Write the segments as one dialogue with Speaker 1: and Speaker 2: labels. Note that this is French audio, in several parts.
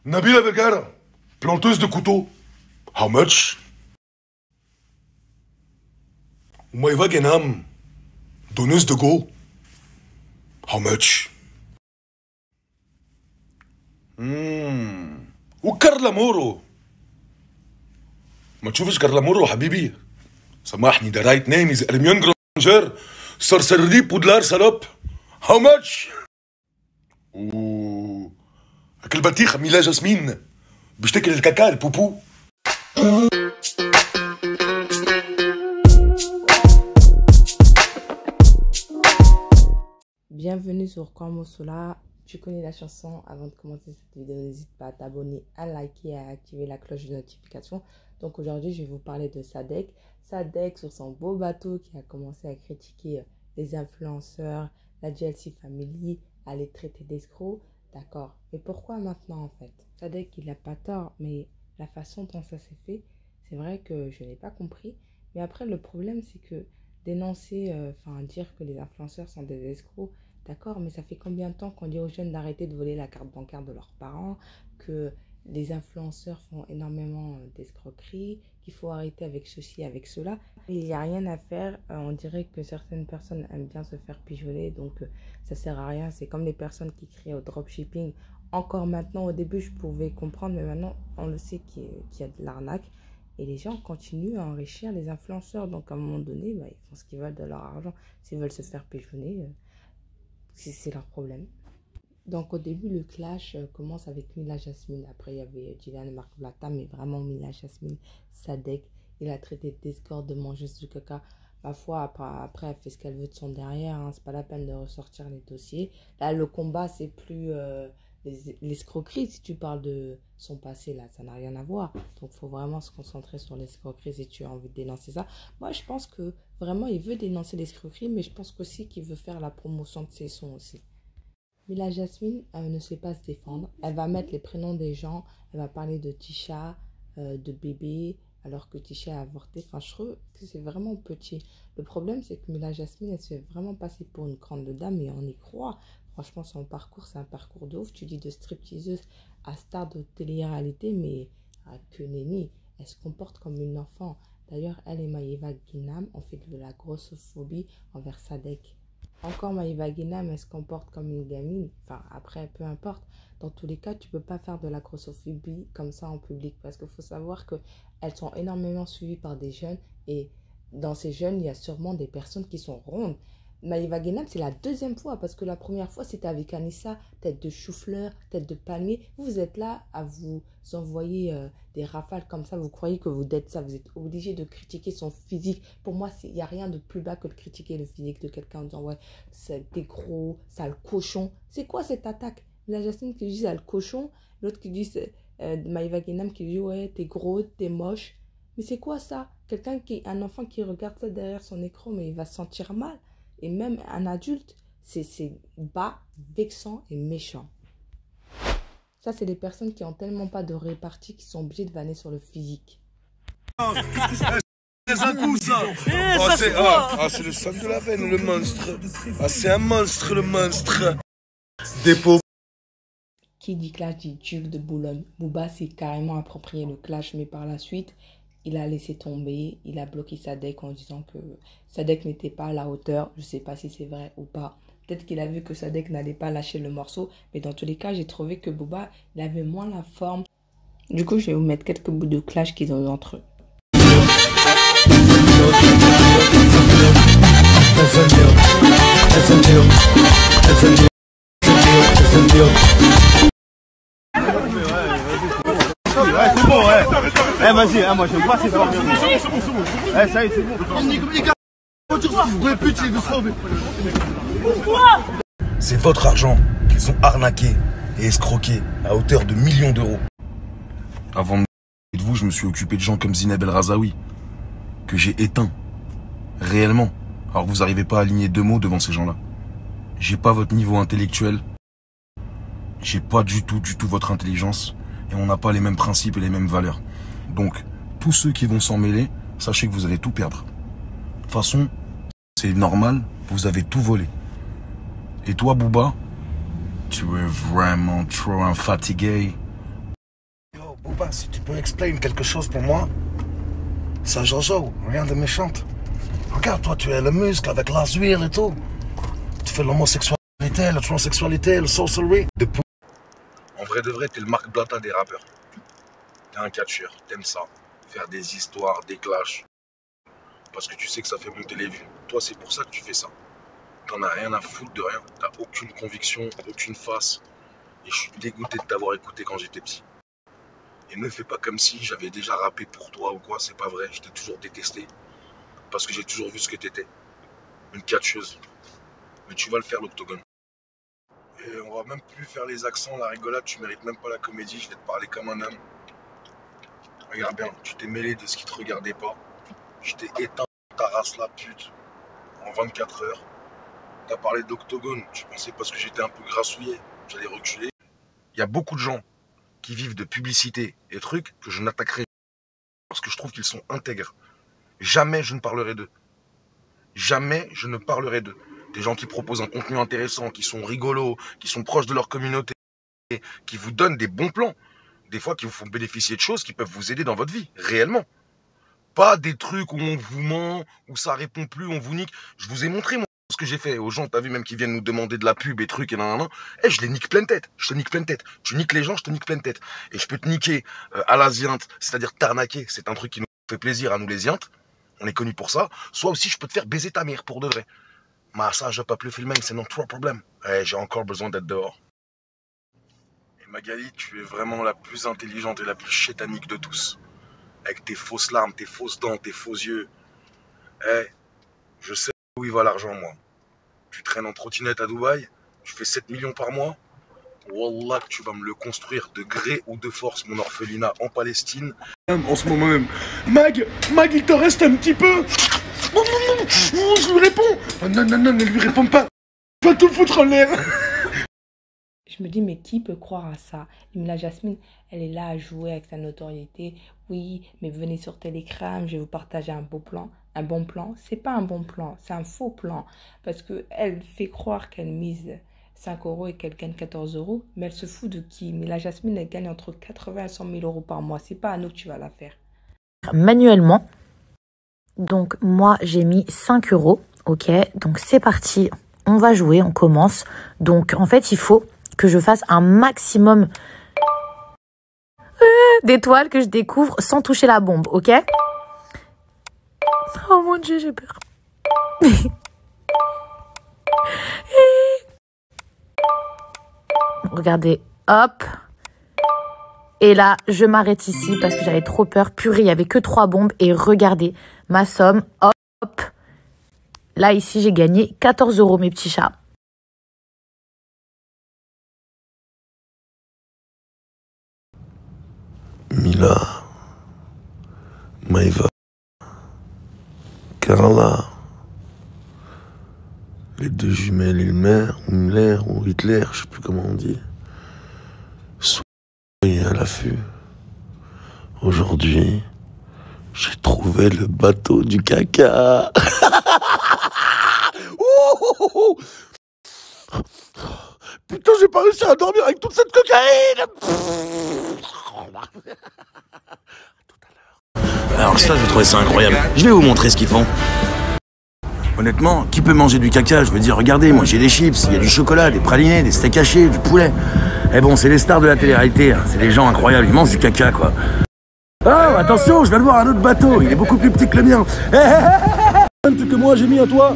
Speaker 1: Nabila Vergara, planteuse de couteaux. How much? Maïva Genam, donneuse de go. How much? وكارلا مورو. ما تشوفش كارلا مورو حبيبي؟ سامحني ده رايت نيم از ارميون جرانجير سرسري بودلار سالوب. How much? أكل بطيخة ميلا جاسمين بشتكي الكاكا البوبو.
Speaker 2: Bienvenue sur Como Sola. Tu connais la chanson. Avant de commencer cette vidéo, n'hésite pas à t'abonner, à liker et à activer la cloche de notification. Donc aujourd'hui, je vais vous parler de Sadek. Sadek sur son beau bateau qui a commencé à critiquer les influenceurs, la GLC Family, à les traiter d'escrocs. D'accord. Mais pourquoi maintenant en fait? Sadek, il n'a pas tort, mais la façon dont ça s'est fait, c'est vrai que je n'ai pas compris. Mais après, le problème, c'est que dénoncer, dire que les influenceurs sont des escrocs, d'accord, mais ça fait combien de temps qu'on dit aux jeunes d'arrêter de voler la carte bancaire de leurs parents, que les influenceurs font énormément d'escroqueries, qu'il faut arrêter avec ceci, avec cela. Il n'y a rien à faire. On dirait que certaines personnes aiment bien se faire pigeonner, donc ça sert à rien. C'est comme les personnes qui crient au dropshipping. Encore maintenant, au début, je pouvais comprendre, mais maintenant, on le sait qu'il y a de l'arnaque. Et les gens continuent à enrichir les influenceurs. Donc, à un moment donné, ils font ce qu'ils veulent de leur argent. S'ils veulent se faire pigeonner, c'est leur problème. Donc, au début, le clash commence avec Mila Jasmine. Après, il y avait Dylan et Marc Blatta, mais vraiment Mila Jasmine, Sadek. Il a traité d'escorte, de mangeuse du caca. Ma foi, après, elle fait ce qu'elle veut de son derrière. Hein. C'est pas la peine de ressortir les dossiers. Là, le combat, c'est plus l'escroquerie. Si tu parles de son passé, là, ça n'a rien à voir. Donc, il faut vraiment se concentrer sur l'escroquerie si tu as envie de dénoncer ça. Moi, je pense que vraiment, il veut dénoncer l'escroquerie, mais je pense aussi qu'il veut faire la promotion de ses sons aussi. Mila Jasmine ne sait pas se défendre. Elle va mettre les prénoms des gens. Elle va parler de Tisha, de bébé, alors que Tisha a avorté. Enfin, je trouve que c'est vraiment petit. Le problème, c'est que Mila Jasmine, elle se fait vraiment passer pour une grande dame et on y croit. Franchement, son parcours, c'est un parcours de ouf. Tu dis de stripteaseuse à star de télé-réalité, mais que nenni, elle se comporte comme une enfant. D'ailleurs, elle et Maïva Guinam ont fait de la grossophobie envers Sadek. Encore Maïva Guinam, elle se comporte comme une gamine. Enfin, après, peu importe. Dans tous les cas, tu peux pas faire de la grossophobie comme ça en public. Parce qu'il faut savoir qu'elles sont énormément suivies par des jeunes. Et dans ces jeunes, il y a sûrement des personnes qui sont rondes. Maïva Guinam, c'est la deuxième fois. Parce que la première fois, c'était avec Anissa, tête de chou-fleur, tête de palmier. Vous êtes là à vous envoyer des rafales comme ça. Vous croyez que vous êtes ça. Vous êtes obligé de critiquer son physique. Pour moi, il n'y a rien de plus bas que de critiquer le physique de quelqu'un en disant « Ouais, t'es gros, sale cochon ». C'est quoi cette attaque? La Jasmine qui dit sale cochon. L'autre qui dit Maïva Guinam qui dit « Ouais, t'es gros, t'es moche ». Mais c'est quoi ça? Un enfant qui regarde ça derrière son écran, mais il va se sentir mal. Et même un adulte, c'est bas, vexant et méchant. Ça, c'est des personnes qui ont tellement pas de répartie qui sont obligées de vanner sur le physique.
Speaker 1: C'est un coup, ça. C'est le sang de la veine, le monstre. Ah, c'est un monstre, le monstre. Dépôt.
Speaker 2: Qui dit clash dit Jules de Boulogne. Booba s'est carrément approprié le clash, mais par la suite, il a laissé tomber. Il a bloqué Sadek en disant que Sadek n'était pas à la hauteur. Je ne sais pas si c'est vrai ou pas. Peut-être qu'il a vu que Sadek n'allait pas lâcher le morceau. Mais dans tous les cas, j'ai trouvé que Booba, il avait moins la forme. Du coup, je vais vous mettre quelques bouts de clash qu'ils ont eu entre eux.
Speaker 3: Ouais, c'est bon, ouais. Eh, vas-y, moi, j'aime pas ces gens. Eh, ça y est, c'est bon.
Speaker 1: C'est votre argent qu'ils ont arnaqué et escroqué à hauteur de millions d'euros. Avant de vous, je me suis occupé de gens comme Zineb El Razaoui, que j'ai éteint, réellement. Alors vous n'arrivez pas à aligner deux mots devant ces gens-là. J'ai pas votre niveau intellectuel, j'ai pas du tout votre intelligence, et on n'a pas les mêmes principes et les mêmes valeurs. Donc, tous ceux qui vont s'en mêler, sachez que vous allez tout perdre. De toute façon, c'est normal, vous avez tout volé. Et toi, Booba, tu es vraiment trop fatigué. pas, si tu peux explain quelque chose pour moi. Ça Jojo, rien de méchante. Regarde, toi, tu es le muscle avec l'azur et tout. Tu fais l'homosexualité, la transsexualité, le sorcery. En vrai de vrai, t'es le Marc Blata des rappeurs. T'es un catcheur, t'aimes ça. Faire des histoires, des clashs. Parce que tu sais que ça fait monter les vues. Toi, c'est pour ça que tu fais ça. T'en as rien à foutre de rien. T'as aucune conviction, aucune face. Et je suis dégoûté de t'avoir écouté quand j'étais petit. Et ne fais pas comme si j'avais déjà rappé pour toi ou quoi, c'est pas vrai. Je t'ai toujours détesté. Parce que j'ai toujours vu ce que t'étais. Une catcheuse. Mais tu vas le faire, l'octogone. Et on va même plus faire les accents, la rigolade, tu mérites même pas la comédie, je vais te parler comme un homme. Regarde bien, tu t'es mêlé de ce qui te regardait pas. Je t'ai éteint ta race la pute en 24 heures. T'as parlé d'octogone, tu pensais parce que j'étais un peu grassouillé, j'allais reculer. Il y a beaucoup de gens qui vivent de publicité et trucs que je n'attaquerai pas parce que je trouve qu'ils sont intègres. Jamais je ne parlerai d'eux. Jamais je ne parlerai d'eux. Des gens qui proposent un contenu intéressant, qui sont rigolos, qui sont proches de leur communauté, qui vous donnent des bons plans. Des fois qui vous font bénéficier de choses qui peuvent vous aider dans votre vie, réellement. Pas des trucs où on vous ment, où ça répond plus, on vous nique. Je vous ai montré moi ce que j'ai fait aux gens, t'as vu, même qui viennent nous demander de la pub et trucs et nanana. Eh, je les nique pleine tête, je te nique pleine tête. Tu niques les gens, je te nique pleine tête. Et je peux te niquer à la ziinte, c'est-à-dire t'arnaquer, c'est un truc qui nous fait plaisir à nous les ziintes. On est connus pour ça. Soit aussi je peux te faire baiser ta mère pour de vrai. Mais ça, je peux plus filmer, c'est non trop problème. Eh, j'ai encore besoin d'être dehors. Et Magali, tu es vraiment la plus intelligente et la plus chétanique de tous. Avec tes fausses larmes, tes fausses dents, tes faux yeux. Eh, je sais où il va l'argent, moi. Tu traînes en trottinette à Dubaï, tu fais 7 millions par mois. Wallah, que tu vas me le construire de gré ou de force, mon orphelinat en Palestine. En ce moment même. Mag, il te reste un petit peu. Non, je lui réponds. Non, ne lui réponds pas. Va tout foutre en l'air.
Speaker 2: Je me dis, mais qui peut croire à ça? Et la Jasmine, elle est là à jouer avec sa notoriété. Oui, mais venez sur Telegram, je vais vous partager un beau plan. Un bon plan, c'est pas un bon plan, c'est un faux plan. Parce qu'elle fait croire qu'elle mise 5 € et qu'elle gagne 14 €, mais elle se fout de qui? Mais la Jasmine, elle gagne entre 80 et 100 000 € par mois. C'est pas à nous que tu vas la faire.
Speaker 4: Manuellement. Donc, moi, j'ai mis 5 €. Ok, donc c'est parti. On va jouer, on commence. Donc, en fait, il faut que je fasse un maximum d'étoiles que je découvre sans toucher la bombe, ok? Oh mon Dieu, j'ai peur. Regardez, hop. Et là, je m'arrête ici parce que j'avais trop peur. Purée, il n'y avait que 3 bombes. Et regardez, ma somme, hop. Là, ici, j'ai gagné 14 €, mes petits chats.
Speaker 5: Mila, Maïva, Carla, les deux jumelles Ilmer ou Hitler, je sais plus comment on dit. Soyez à l'affût. Aujourd'hui, j'ai trouvé le bateau du caca. Putain, j'ai pas réussi à dormir avec toute cette cocaïne.
Speaker 6: Alors ça, j'ai trouvé ça incroyable. Je vais vous montrer ce qu'ils font. Honnêtement, qui peut manger du caca? Je veux dire, regardez, moi j'ai des chips, il y a du chocolat, des pralinés, des steaks hachés, du poulet. Eh bon, c'est les stars de la télé-réalité, hein. C'est des gens incroyables, ils mangent du caca, quoi. Oh, attention, je viens de voir un autre bateau, il est beaucoup plus petit que le mien.
Speaker 3: Que moi j'ai mis à toi.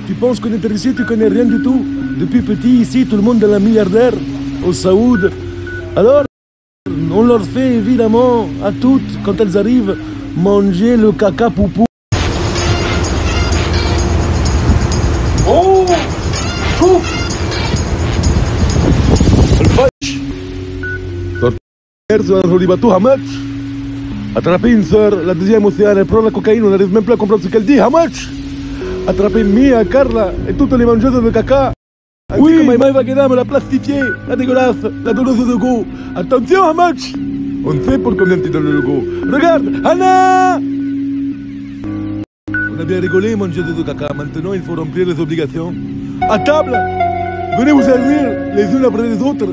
Speaker 3: Tu penses connaître ici, tu connais rien du tout. Depuis petit, ici, tout le monde est un milliardaire, au Saoud. Alors, on leur fait évidemment, à toutes, quand elles arrivent, manger le caca poupou. Oh! Ouf! Sur un joli bateau, how much? Attraper une sœur, la deuxième océan, elle prend la cocaïne, on n'arrive même plus à comprendre ce qu'elle dit, how much? Attraper Mia, Carla et toutes les mangeuses de caca. Oui, Maïva Guédam, la plastifiée, la dégueulasse, la donneuse de go. Attention, how much? On sait pour combien tu donnes le go. Regarde, Anna! On a bien rigolé, mangeuse de caca. Maintenant, il faut remplir les obligations. À table, venez vous servir les unes après les autres.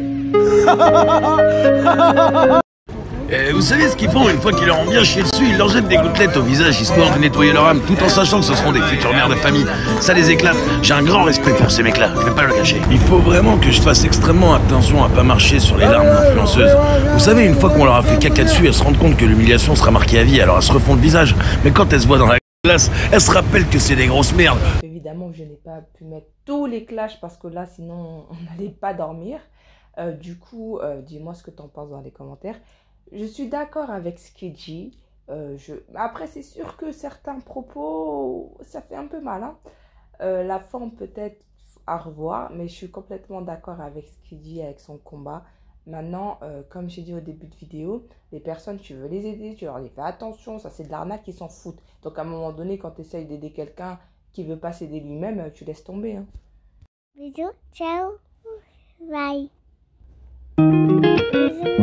Speaker 6: Et vous savez ce qu'ils font une fois qu'ils leur ont bien chié dessus? Ils leur jettent des gouttelettes au visage histoire de nettoyer leur âme, tout en sachant que ce seront des futures mères de famille. Ça les éclate. J'ai un grand respect pour ces mecs-là, je vais pas le cacher. Il faut vraiment que je fasse extrêmement attention à pas marcher sur les larmes d'influenceuses. Vous savez, une fois qu'on leur a fait caca dessus, elles se rendent compte que l'humiliation sera marquée à vie, alors elles se refont le visage. Mais quand elles se voient dans la glace, elles se rappellent que c'est des grosses merdes.
Speaker 2: Évidemment, je n'ai pas pu mettre tous les clashs parce que là, sinon, on n'allait pas dormir. Du coup, dis-moi ce que tu en penses dans les commentaires. Je suis d'accord avec ce qu'il dit. Après, c'est sûr que certains propos, ça fait un peu mal. Hein. La forme peut-être à revoir, mais je suis complètement d'accord avec ce qu'il dit, avec son combat. Maintenant, comme j'ai dit au début de vidéo, les personnes, tu veux les aider, tu leur dis fais attention, ça c'est de l'arnaque, ils s'en foutent. Donc à un moment donné, quand tu essayes d'aider quelqu'un qui veut pas s'aider lui-même, tu laisses tomber. Hein.
Speaker 7: Bisous, ciao, bye. Bisous.